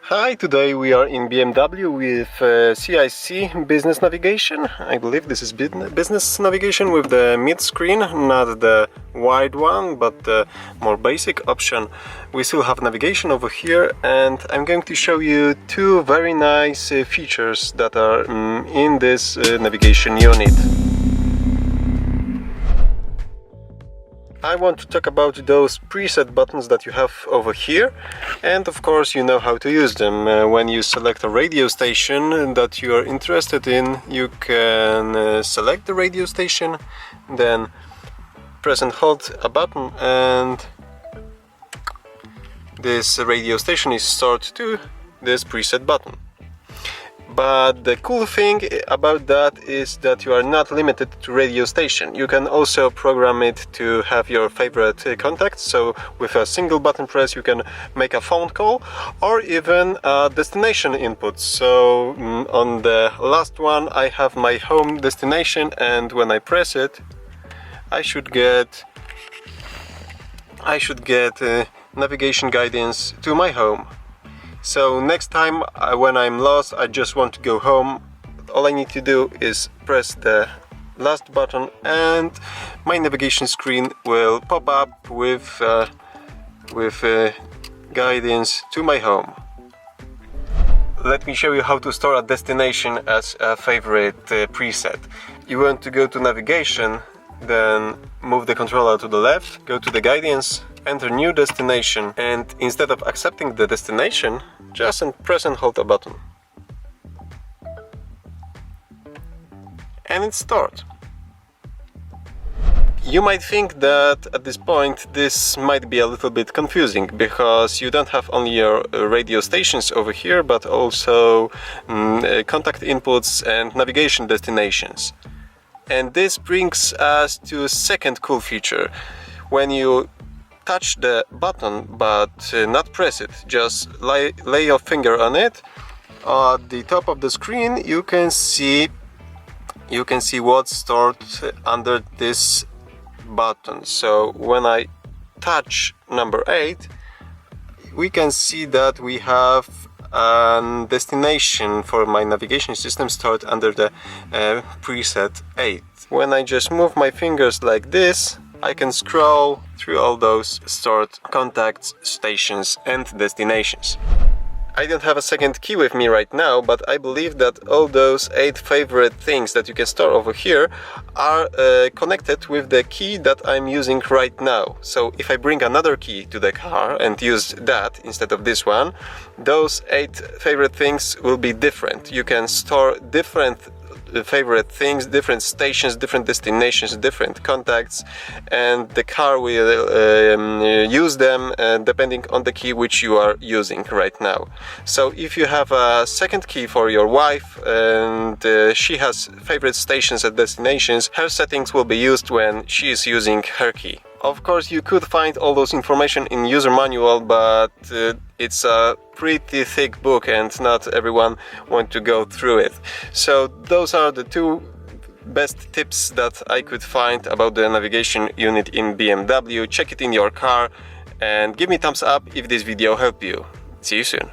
Hi, today we are in BMW with CIC Business navigation. I believe this is business navigation with the mid screen, not the wide one, but the more basic option. We still have navigation over here, and I'm going to show you two very nice features that are in this navigation unit. I want to talk about those preset buttons that you have over here, and of course you know how to use them. When you select a radio station that you are interested in, you can select the radio station, then press and hold a button, and this radio station is stored to this preset button. But the cool thing about that is that you are not limited to radio station. You can also program it to have your favorite contacts. So with a single button press you can make a phone call or even a destination input. So on the last one I have my home destination, and when I press it I should get navigation guidance to my home. So next time when I'm lost, I just want to go home, all I need to do is press the last button and my navigation screen will pop up with guidance to my home. Let me show you how to store a destination as a favorite preset. You want to go to navigation, then move the controller to the left, go to the guidance, enter new destination, and instead of accepting the destination, just press and hold a button. And it's stored. You might think that at this point this might be a little bit confusing, because you don't have only your radio stations over here, but also contact inputs and navigation destinations. And this brings us to a second cool feature. When you touch the button but not press it, just lay your finger on it, at the top of the screen you can see what's stored under this button. So when I touch number 8, we can see that we have a destination for my navigation system stored under the preset 8. When I just move my fingers like this, I can scroll through all those stored contacts, stations and destinations. I don't have a second key with me right now, but I believe that all those 8 favorite things that you can store over here are connected with the key that I'm using right now. So if I bring another key to the car and use that instead of this one, those 8 favorite things will be different. You can store different favorite things, different stations, different destinations, different contacts, and the car will use them depending on the key which you are using right now. So if you have a second key for your wife and she has favorite stations and destinations, her settings will be used when she is using her key. Of course, you could find all those information in user manual, but it's a pretty thick book and not everyone wants to go through it. So those are the two best tips that I could find about the navigation unit in BMW. Check it in your car and give me thumbs up if this video helped you. See you soon.